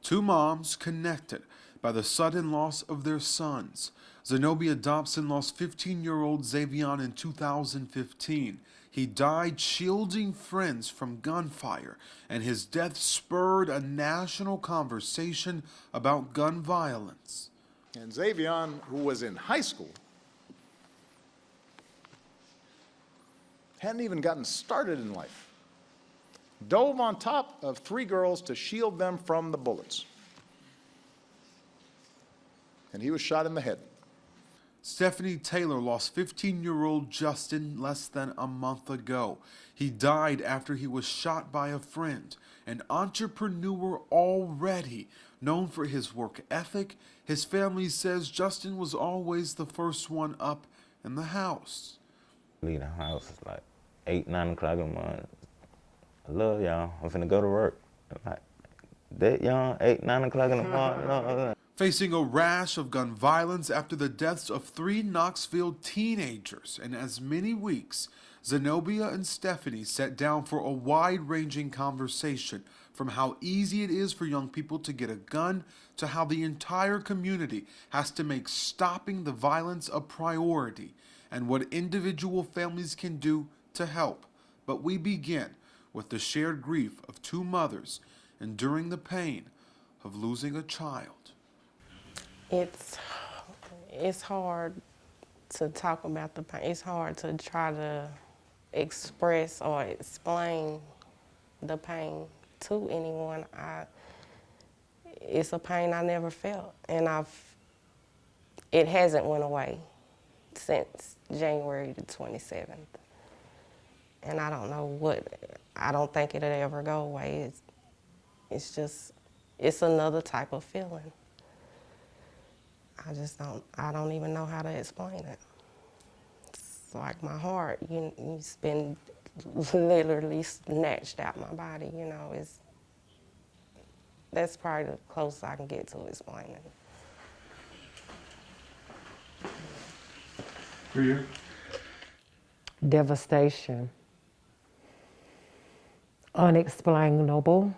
Two moms connected by the sudden loss of their sons. Zenobia Dobson lost 15-year-old Xavion in 2015. He died shielding friends from gunfire, and his death spurred a national conversation about gun violence. And Xavion, who was in high school, hadn't even gotten started in life, dove on top of three girls to shield them from the bullets. And he was shot in the head. Stephanie Taylor lost 15-year-old Justin less than a month ago. He died after he was shot by a friend. An entrepreneur already known for his work ethic, his family says Justin was always the first one up in the house. Leave the house is like 8, 9 o'clock in the morning. I love y'all. I'm finna go to work. Like, that young, 8, 9 o'clock in the morning. No. Facing a rash of gun violence after the deaths of 3 Knoxville teenagers in as many weeks, Zenobia and Stephanie sat down for a wide-ranging conversation, from how easy it is for young people to get a gun to how the entire community has to make stopping the violence a priority, and what individual families can do to help. But we begin with the shared grief of 2 mothers enduring the pain of losing a child. It's hard to talk about the pain. It's hard to try to express or explain the pain to anyone. It's a pain I never felt, and it hasn't went away since January the 27th. And I don't think it'll ever go away. It's another type of feeling. I don't even know how to explain it. It's like my heart, it's been literally snatched out my body, that's probably the closest I can get to explaining. For you? Devastation. Unexplainable.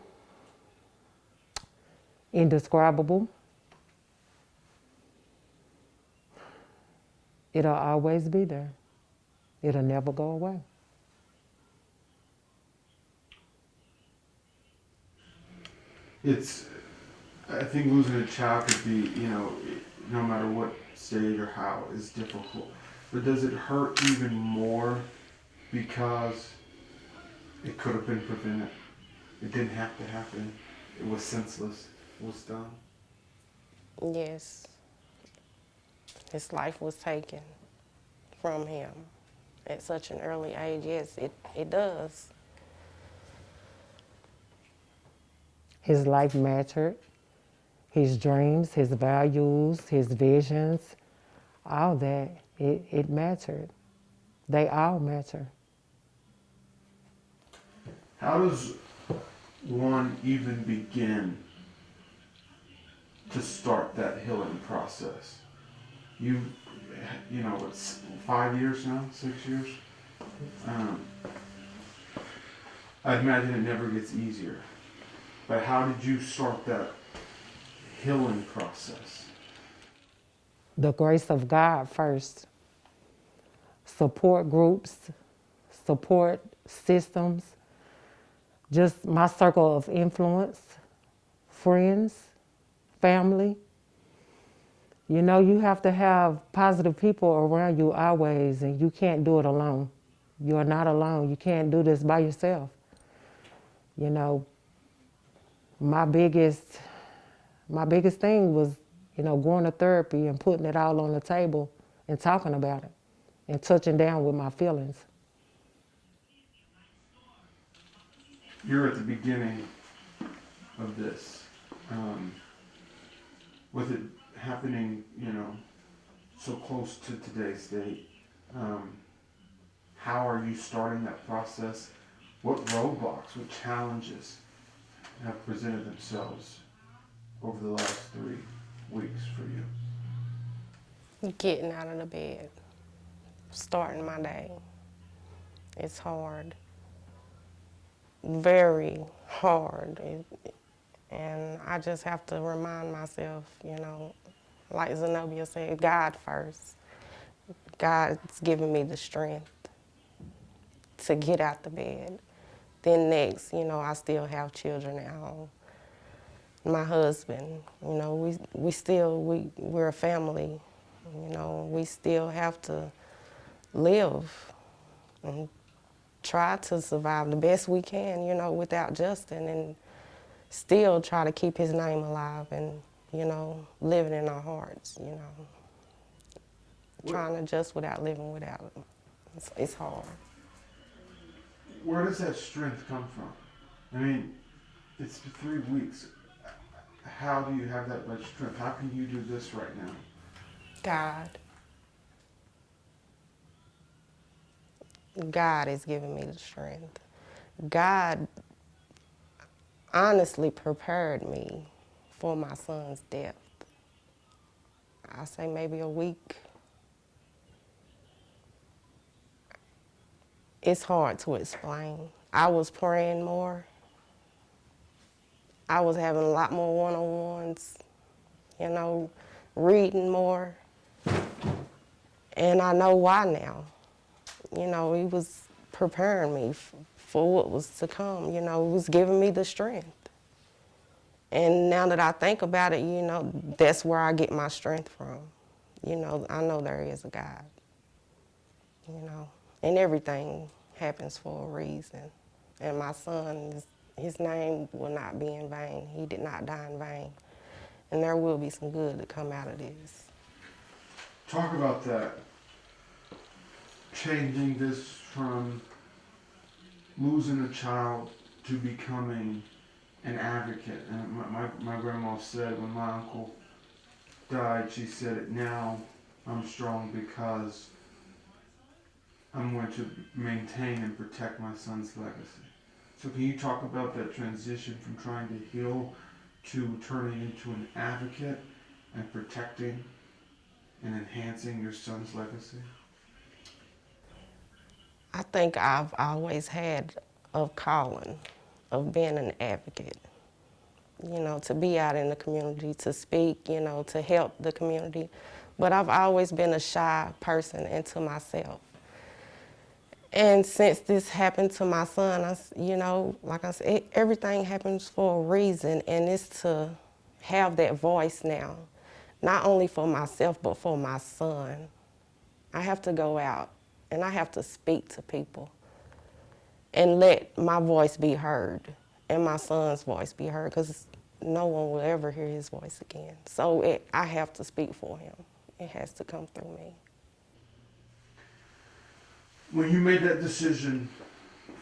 Indescribable. It'll always be there. It'll never go away. I think losing a child could be, no matter what stage or how, is difficult. But does it hurt even more because it could have been prevented? It didn't have to happen. It was senseless. It was done. Yes. His life was taken from him at such an early age. Yes, it does. His life mattered, his dreams, his values, his visions, all that, it mattered. They all matter. How does one even begin to start that healing process? It's 5 years now, 6 years. I imagine it never gets easier. But how did you start that healing process? The grace of God first. Support groups, support systems, just my circle of influence, friends, family. You have to have positive people around you always, and you can't do it alone. You are not alone. You can't do this by yourself. My biggest thing was, going to therapy and putting it all on the table and talking about it and touching down with my feelings. You're at the beginning of this. With it happening, so close to today's date, how are you starting that process? What roadblocks, what challenges have presented themselves over the last 3 weeks for you? Getting out of the bed, starting my day. It's hard. Very hard. And I just have to remind myself, like Zenobia said, God first. God's giving me the strength to get out the bed. Then next, I still have children at home. My husband, we're a family. We still have to live and try to survive the best we can, without Justin, and still try to keep his name alive and, living in our hearts, Trying to adjust without living without him. It's hard. Where does that strength come from? I mean, it's 3 weeks. How do you have that much strength? How can you do this right now? God is giving me the strength. God honestly prepared me for my son's death. I say maybe a week. It's hard to explain. I was praying more. I was having a lot more one-on-ones, reading more. And I know why now. He was preparing me for what was to come. He was giving me the strength. And now that I think about it, that's where I get my strength from. I know there is a God, and everything happens for a reason. And my son, his name will not be in vain. He did not die in vain. And there will be some good to come out of this. Talk about that. Changing this from losing a child to becoming an advocate. And my grandma said when my uncle died, she said, now I'm strong because I'm going to maintain and protect my son's legacy. So can you talk about that transition from trying to heal to turning into an advocate and protecting and enhancing your son's legacy? I think I've always had a calling of being an advocate, to be out in the community, to speak, to help the community. But I've always been a shy person into myself. And since this happened to my son, like I said, everything happens for a reason, and it's to have that voice now, not only for myself, but for my son. I have to go out, and I have to speak to people and let my voice be heard and my son's voice be heard, because no one will ever hear his voice again. So I have to speak for him. It has to come through me. When you made that decision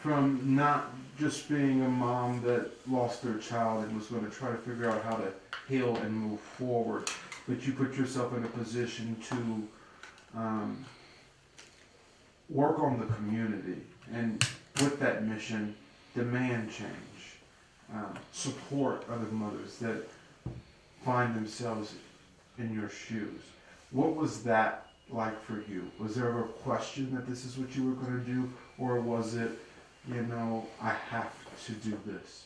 from not just being a mom that lost their child and was going to try to figure out how to heal and move forward, but you put yourself in a position to work on the community and with that mission, demand change, support other mothers that find themselves in your shoes. What was that like for you? Was there ever a question that this is what you were going to do, or was it, I have to do this?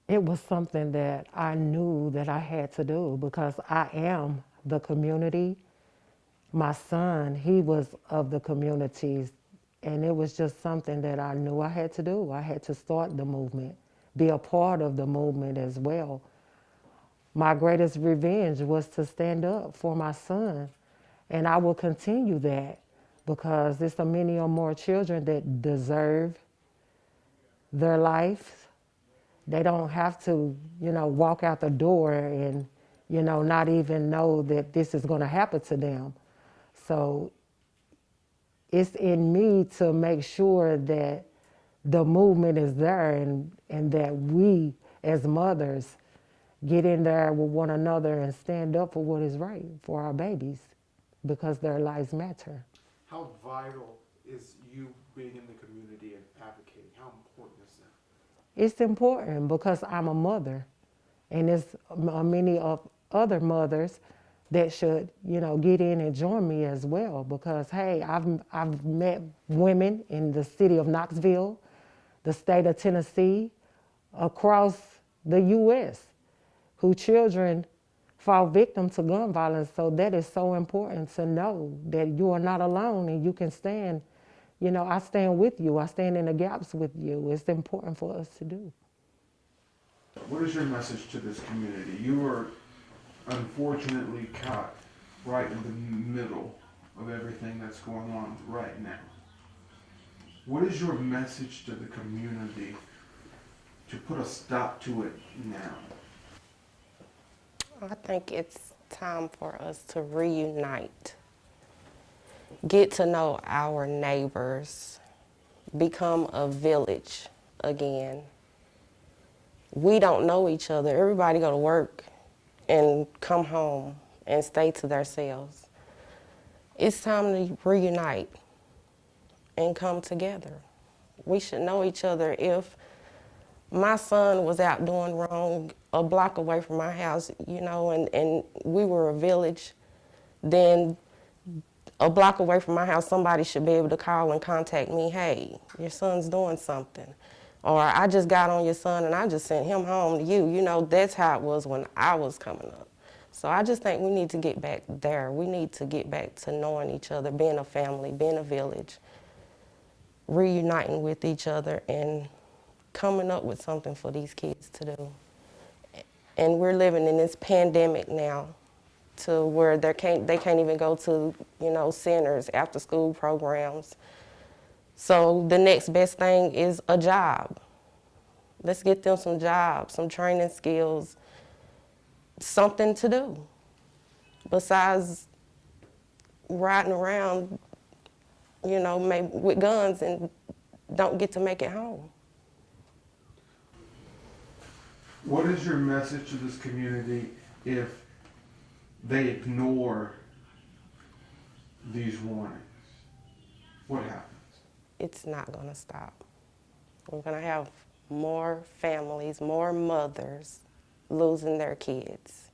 It was something that I knew that I had to do because I am the community. My son, he was of the communities, and it was just something that I knew I had to do. I had to start the movement, be a part of the movement as well. My greatest revenge was to stand up for my son, and I will continue that because there's so many or more children that deserve their life. They don't have to, walk out the door and, not even know that this is going to happen to them. So it's in me to make sure that the movement is there and that we as mothers get in there with one another and stand up for what is right for our babies because their lives matter. How vital is you being in the community and advocating? How important is that? It's important because I'm a mother, and there's many of other mothers that should, get in and join me as well because, hey, I've met women in the city of Knoxville, the state of Tennessee, across the U.S. whose children fall victim to gun violence. So that is so important to know that you are not alone and you can stand. You know, I stand with you. I stand in the gaps with you. It's important for us to do. What is your message to this community? You were unfortunately caught right in the middle of everything that's going on right now. What is your message to the community to put a stop to it now? I think it's time for us to reunite, get to know our neighbors, become a village again. We don't know each other. Everybody go to work and come home and stay to themselves. It's time to reunite and come together. We should know each other. If my son was out doing wrong a block away from my house, you know, and we were a village, then a block away from my house, somebody should be able to call and contact me, hey, your son's doing something. Or I just got on your son and I just sent him home to you. You know, that's how it was when I was coming up. So I just think we need to get back there. We need to get back to knowing each other, being a family, being a village, reuniting with each other and coming up with something for these kids to do. And we're living in this pandemic now to where they can't even go to, you know, centers, after school programs. So the next best thing is a job. Let's get them some jobs, some training skills, something to do besides riding around, you know, maybe with guns and don't get to make it home. What is your message to this community if they ignore these warnings? What happens? It's not going to stop. We're going to have more families, more mothers losing their kids.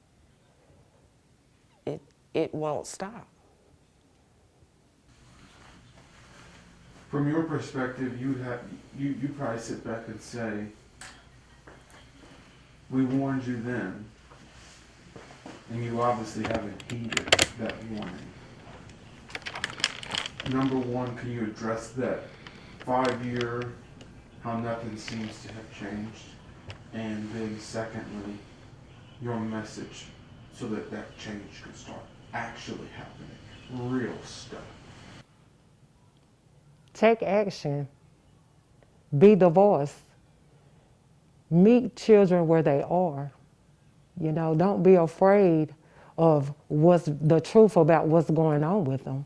It won't stop. From your perspective, you probably sit back and say, we warned you then, and you obviously haven't heeded that warning. Number one, can you address that 5-year, how nothing seems to have changed? And then secondly, your message so that that change can start actually happening, real stuff. Take action. Be the voice. Meet children where they are. You know, don't be afraid of what's the truth about what's going on with them.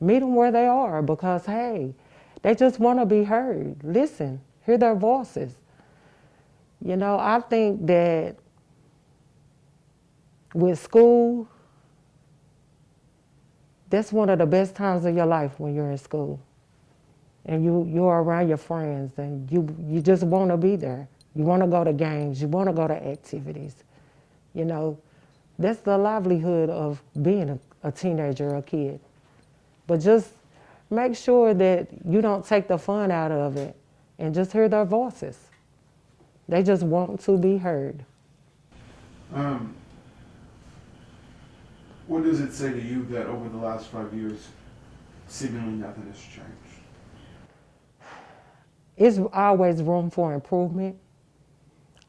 Meet them where they are because, hey, they just want to be heard. Listen, hear their voices. You know, I think that with school, that's one of the best times of your life when you're in school. And you're around your friends and you just want to be there. You want to go to games. You want to go to activities. You know, that's the livelihood of being a teenager or a kid. But just make sure that you don't take the fun out of it and just hear their voices. They just want to be heard. What does it say to you that over the last 5 years, seemingly nothing has changed? It's always room for improvement.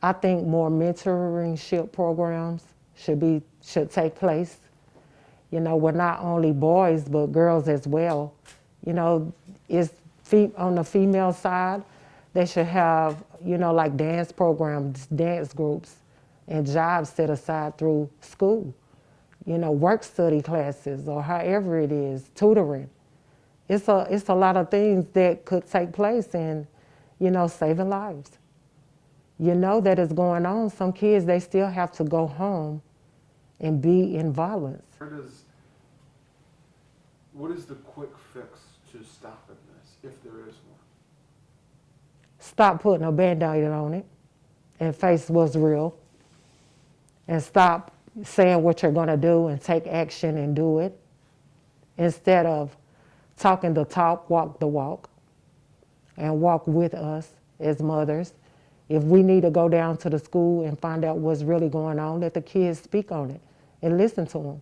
I think more mentorship programs should take place. You know, with not only boys but girls as well. You know, on the female side, they should have, you know, like dance programs, dance groups, and jobs set aside through school. You know, work study classes or however it is, tutoring. It's a lot of things that could take place in, you know, saving lives. You know that is going on. Some kids, they still have to go home and be in violence. What is the quick fix to stopping this, if there is one? Stop putting a Band-Aid on it and face what's real. And stop saying what you're going to do and take action and do it. Instead of talking the talk, walk the walk. And walk with us as mothers If we need to go down to the school and find out what's really going on, let the kids speak on it and listen to them.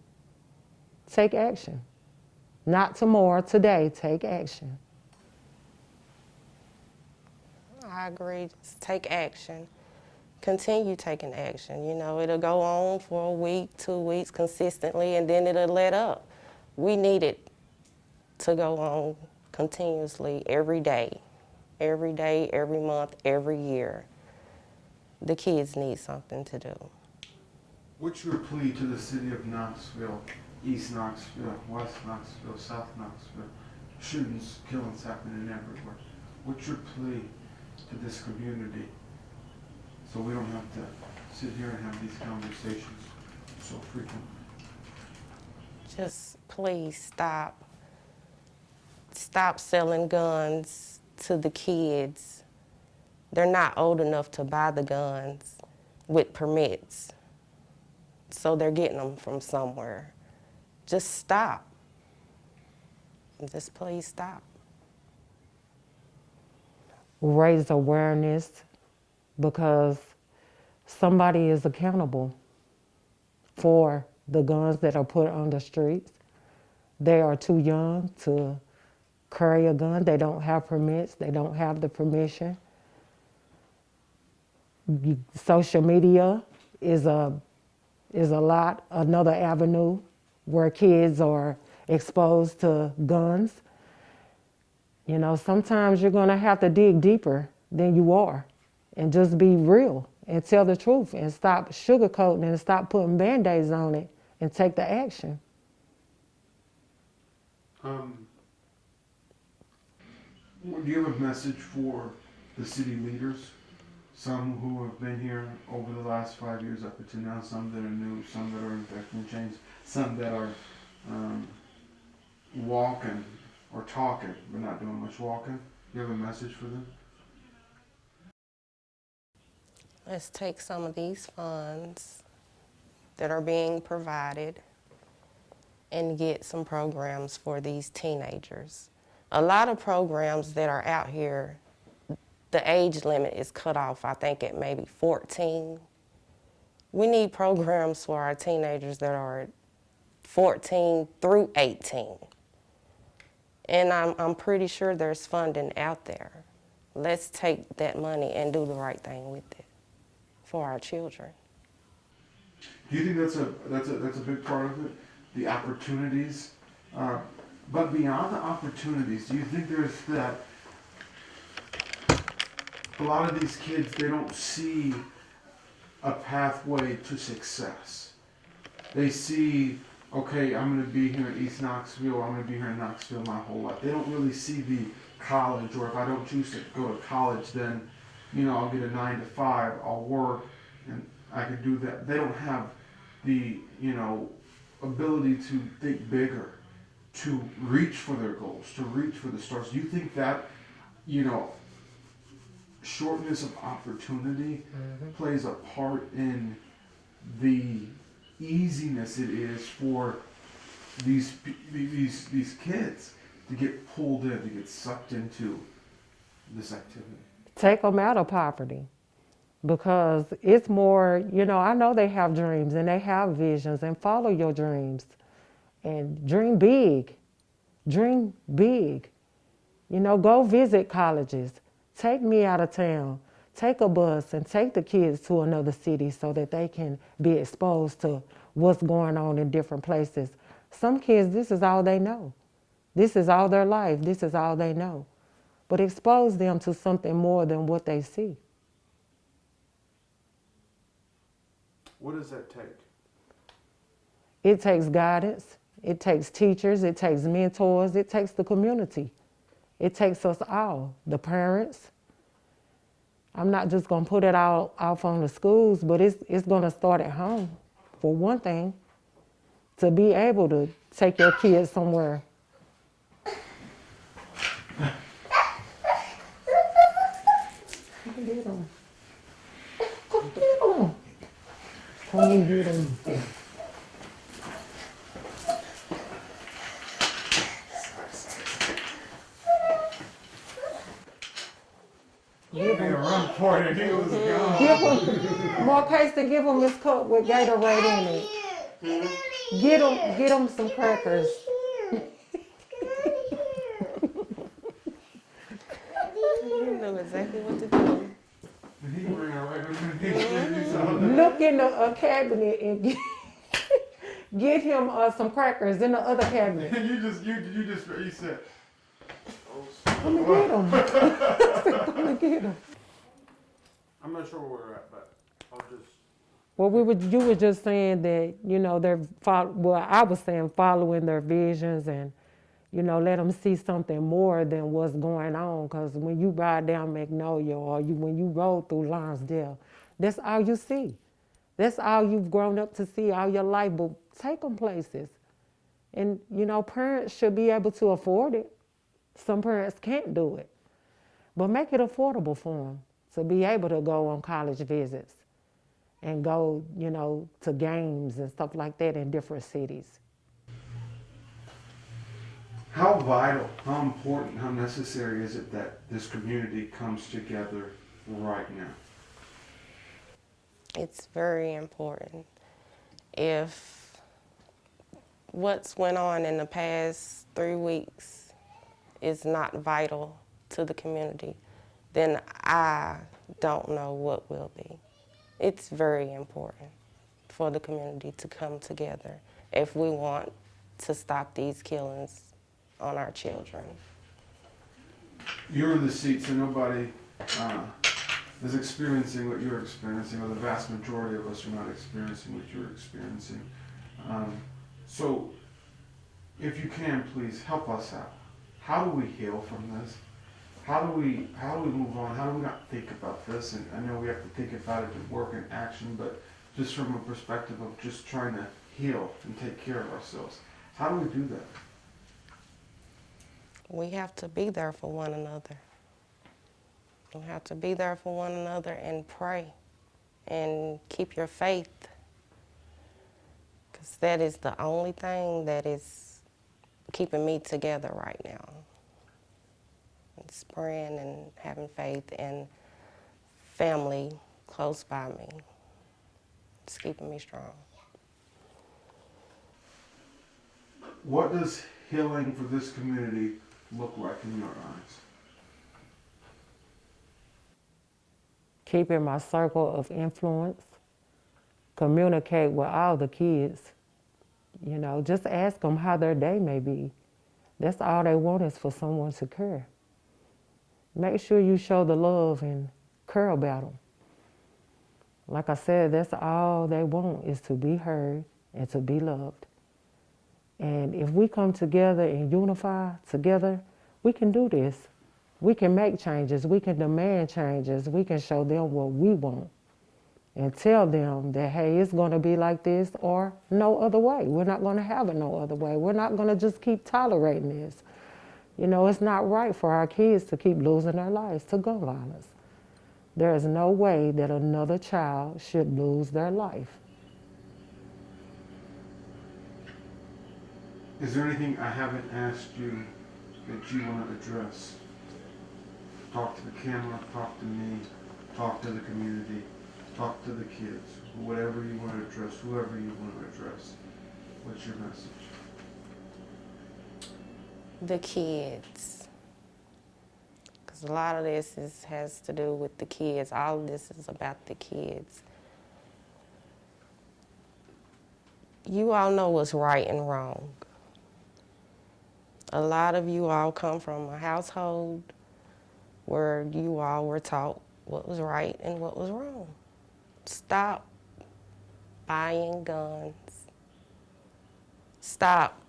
Take action. Not tomorrow, today, take action. I agree. Just take action. Continue taking action. You know, it'll go on for a week, 2 weeks consistently, and then it'll let up. We need it to go on continuously every day, every month, every year. The kids need something to do. What's your plea to the city of Knoxville, East Knoxville, West Knoxville, South Knoxville? Shootings, killings happening everywhere. What's your plea to this community so we don't have to sit here and have these conversations so frequently? Just please stop. Stop selling guns to the kids. They're not old enough to buy the guns with permits. So they're getting them from somewhere. Just stop. Just please stop. Raise awareness because somebody is accountable for the guns that are put on the streets. They are too young to carry a gun. They don't have permits. They don't have the permission. Social media is another avenue where kids are exposed to guns. You know, sometimes you're going to have to dig deeper than you are and just be real and tell the truth and stop sugarcoating and stop putting Band-Aids on it and take the action. Do you have a message for the city leaders? Some who have been here over the last 5 years up until now, some that are new, some that are infecting change, some that are walking or talking but not doing much walking. Do you have a message for them? Let's take some of these funds that are being provided and get some programs for these teenagers. A lot of programs that are out here, the age limit is cut off, I think, at maybe 14. We need programs for our teenagers that are 14 through 18. And I'm pretty sure there's funding out there. Let's take that money and do the right thing with it for our children. Do you think that's a big part of it? The opportunities, but beyond the opportunities, do you think there's that? A lot of these kids, they don't see a pathway to success. They see, okay, I'm going to be here in East Knoxville, I'm going to be here in Knoxville my whole life. They don't really see the college, or if I don't choose to go to college, then, you know, I'll get a 9 to 5, I'll work, and I can do that. They don't have the, you know, ability to think bigger, to reach for their goals, to reach for the stars. Do you think that, you know, shortness of opportunity plays a part in the easiness it is for these kids to get pulled in, to get sucked into this activity? Take them out of poverty because it's more, you know, I know they have dreams and they have visions, and follow your dreams and dream big. Dream big. You know, go visit colleges. Take me out of town. Take a bus and take the kids to another city so that they can be exposed to what's going on in different places. Some kids, this is all they know. This is all their life. This is all they know. But expose them to something more than what they see. What does that take? It takes guidance. It takes teachers. It takes mentors. It takes the community. It takes us all, the parents. I'm not just going to put it all off on the schools, but it's going to start at home, for one thing, to be able to take your kids somewhere. Come get them. Come get them. Come get them. He made a run for it, and he was More case to give him his cup with Gatorade in it. Get him some crackers. You know exactly what to do. Look in the cabinet and get him some crackers in the other cabinet. you said. Come and get him. Come and get him. I'm not sure where we're at, but I'll just. Well, you were just saying that, you know, I was saying following their visions and, you know, let them see something more than what's going on. Because when you ride down Magnolia or when you roll through Lonsdale, that's all you see. That's all you've grown up to see all your life. But take them places. And, you know, parents should be able to afford it. Some parents can't do it. But make it affordable for them to be able to go on college visits and go, you know, to games and stuff like that in different cities. How vital, how important, how necessary is it that this community comes together right now? It's very important. If what's went on in the past 3 weeks is not vital to the community, then I don't know what will be. It's very important for the community to come together if we want to stop these killings on our children. You're in the seat, so nobody is experiencing what you're experiencing, or the vast majority of us are not experiencing what you're experiencing. So, if you can, please help us out. How do we heal from this? How do we move on? How do we not think about this? And I know we have to think about it and work in action, but just from a perspective of just trying to heal and take care of ourselves. How do we do that? We have to be there for one another. We have to be there for one another and pray and keep your faith, because that is the only thing that is keeping me together right now. It's praying and having faith and family close by me. It's keeping me strong. What does healing for this community look like in your eyes? Keeping my circle of influence, communicate with all the kids. You know, just ask them how their day may be. That's all they want is for someone to care. Make sure you show the love and care about them. Like I said, that's all they want is to be heard and to be loved. And if we come together and unify together, we can do this. We can make changes. We can demand changes. We can show them what we want and tell them that, hey, it's going to be like this or no other way. We're not going to have it no other way. We're not going to just keep tolerating this. You know, it's not right for our kids to keep losing their lives to gun violence. There is no way that another child should lose their life. Is there anything I haven't asked you that you want to address? Talk to the camera, talk to me, talk to the community, talk to the kids, whatever you want to address, whoever you want to address. What's your message? The kids. Because a lot of this has to do with the kids. All of this is about the kids. You all know what's right and wrong. A lot of you all come from a household where you all were taught what was right and what was wrong. Stop buying guns. Stop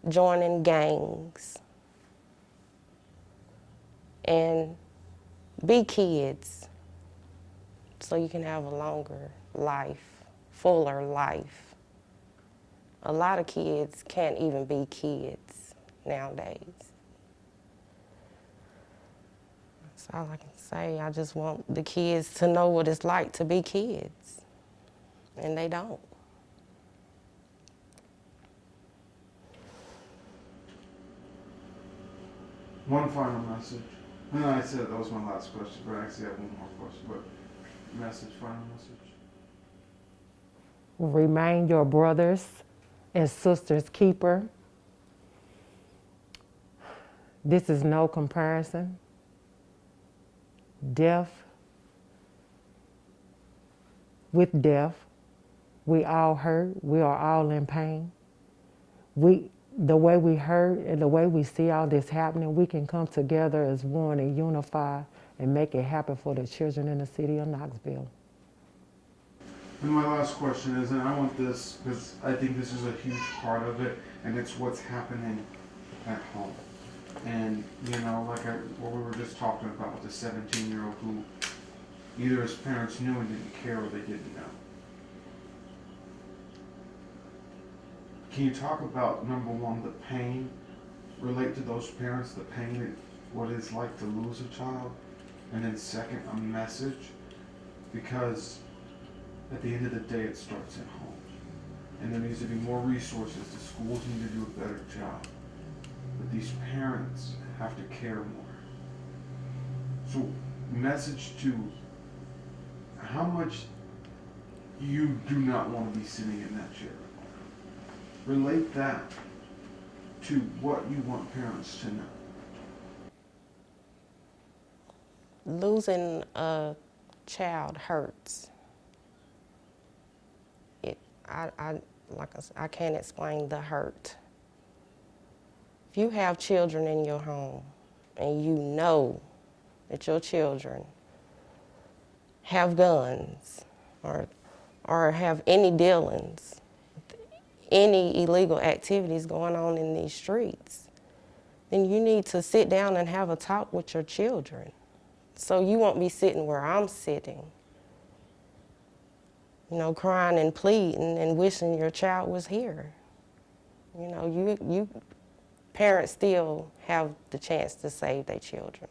joining gangs. And be kids so you can have a longer life, fuller life. A lot of kids can't even be kids nowadays. That's all I can say. I just want the kids to know what it's like to be kids, and they don't. One final message. No, I said that was my last question, but I actually have one more question. But message, final message. remain your brothers and sisters' keeper. This is no comparison. With death, we all hurt, we are all in pain. The way we hurt and the way we see all this happening, we can come together as one and unify and make it happen for the children in the city of Knoxville. And my last question is, and I want this because I think this is a huge part of it, and it's what's happening at home. And, you know, like what we were just talking about with the 17-year-old who either his parents knew and didn't care or they didn't know. Can you talk about, number one, the pain, relate to those parents, the pain, what it's like to lose a child, and then second, a message, because at the end of the day, it starts at home. And there needs to be more resources. The schools need to do a better job. But these parents have to care more. So, message to how much you do not want to be sitting in that chair. Relate that to what you want parents to know. Losing a child hurts. I can't explain the hurt. If you have children in your home and you know that your children have guns or have any dealings, any illegal activities going on in these streets, then you need to sit down and have a talk with your children. So you won't be sitting where I'm sitting, you know, crying and pleading and wishing your child was here. You know, you parents still have the chance to save their children.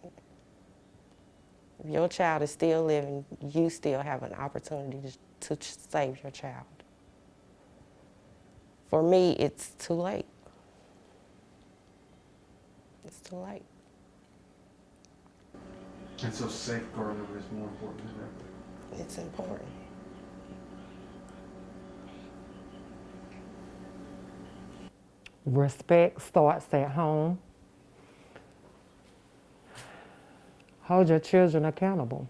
If your child is still living, you still have an opportunity to save your child. For me, it's too late. It's too late. And so safeguarding them is more important than ever. It's important. Respect starts at home. Hold your children accountable.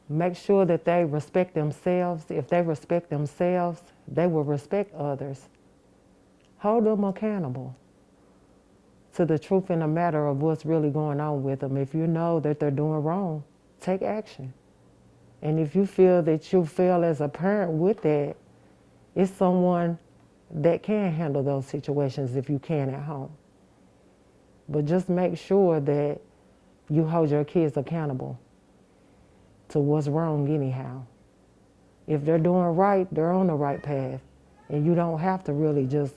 Make sure that they respect themselves. If they respect themselves, they will respect others. Hold them accountable to the truth in the matter of what's really going on with them. If you know that they're doing wrong, take action. And if you feel that you fail as a parent with that, it's someone that can handle those situations if you can at home. But just make sure that you hold your kids accountable to what's wrong anyhow. If they're doing right, they're on the right path. And you don't have to really just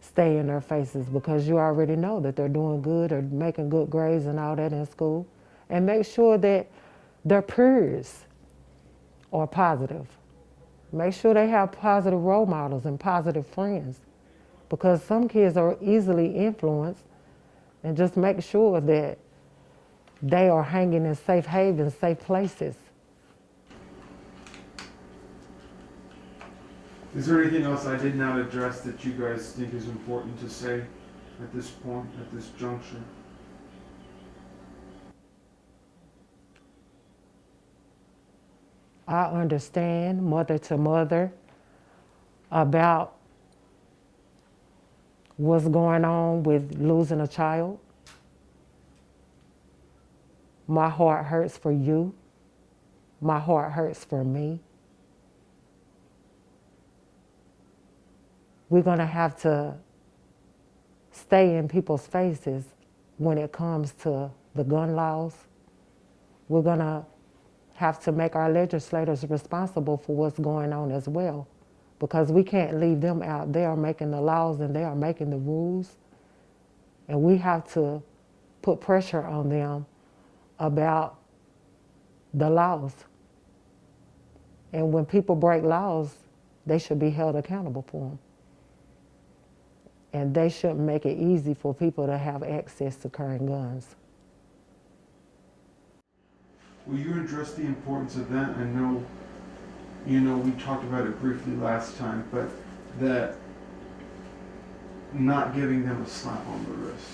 stay in their faces because you already know that they're doing good or making good grades and all that in school. And make sure that their peers are positive. Make sure they have positive role models and positive friends because some kids are easily influenced, and just make sure that they are hanging in safe havens, safe places. Is there anything else I did not address that you guys think is important to say at this point, at this juncture? I understand mother to mother about what's going on with losing a child. My heart hurts for you. My heart hurts for me. We're going to have to stay in people's faces when it comes to the gun laws. We're going to have to make our legislators responsible for what's going on as well, because we can't leave them out. They are making the laws and they are making the rules, and we have to put pressure on them about the laws. And when people break laws, they should be held accountable for them. And they shouldn't make it easy for people to have access to carrying guns. Will you address the importance of that? I know You know, we talked about it briefly last time, but that not giving them a slap on the wrist.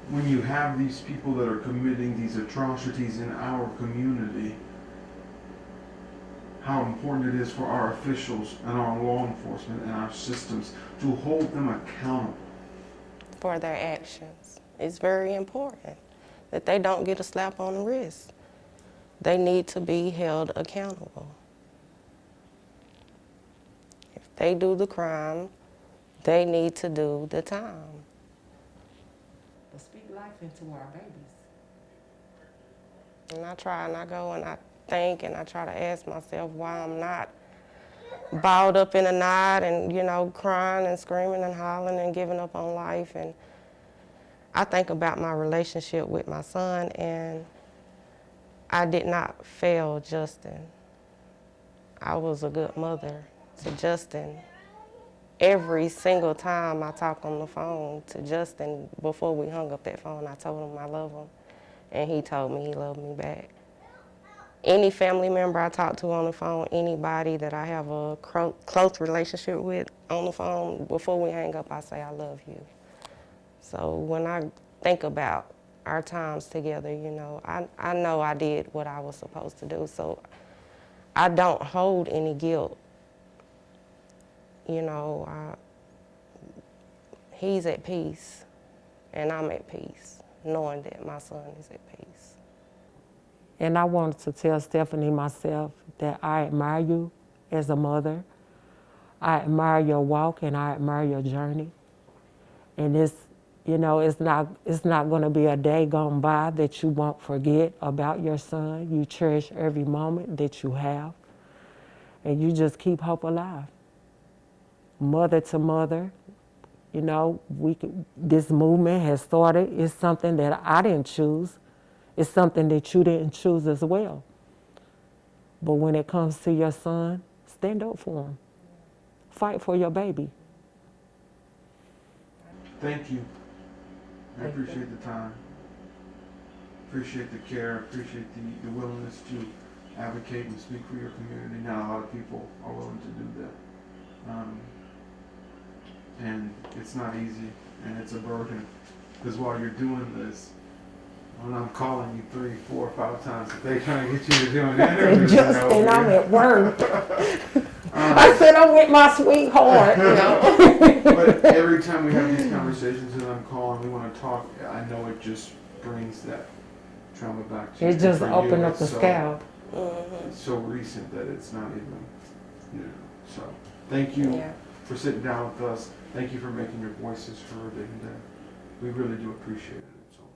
When you have these people that are committing these atrocities in our community, how important it is for our officials and our law enforcement and our systems to hold them accountable for their actions. It's very important that they don't get a slap on the wrist. They need to be held accountable. If they do the crime, they need to do the time. To speak life into our babies. And I try and I go and I think and I try to ask myself why I'm not balled up in a knot and, you know, crying and screaming and hollering and giving up on life. And I think about my relationship with my son, and I did not fail Justin. I was a good mother to Justin. Every single time I talked on the phone to Justin, before we hung up that phone, I told him I love him, and he told me he loved me back. Any family member I talk to on the phone, anybody that I have a close relationship with on the phone, before we hang up, I say, I love you. So when I think about our times together, you know I did what I was supposed to do, so I don't hold any guilt. You know, he's at peace, and I'm at peace, knowing that my son is at peace. And I wanted to tell Stephanie myself that I admire you as a mother. I admire your walk and I admire your journey. And it's, you know, it's not going to be a day gone by that you won't forget about your son. You cherish every moment that you have, and you just keep hope alive. Mother to mother, you know, this movement has started. It's something that I didn't choose. It's something that you didn't choose as well. But when it comes to your son, stand up for him. Fight for your baby. Thank you. I appreciate the time. Appreciate the care. Appreciate the willingness to advocate and speak for your community. Not a lot of people are willing to do that. And it's not easy, and it's a burden. Because while you're doing this, when I'm calling you 3, 4, 5 times a day trying to get you to do an interview. Justin, I'm at work. I said I'm with my sweetheart. You know? But every time we have these conversations and I'm calling, we want to talk, I know it just brings that trauma back to you. It just For you, opened up it's the so- scab. It's so recent that it's not even, you know. So thank you for sitting down with us. Thank you for making your voices heard, and we really do appreciate it.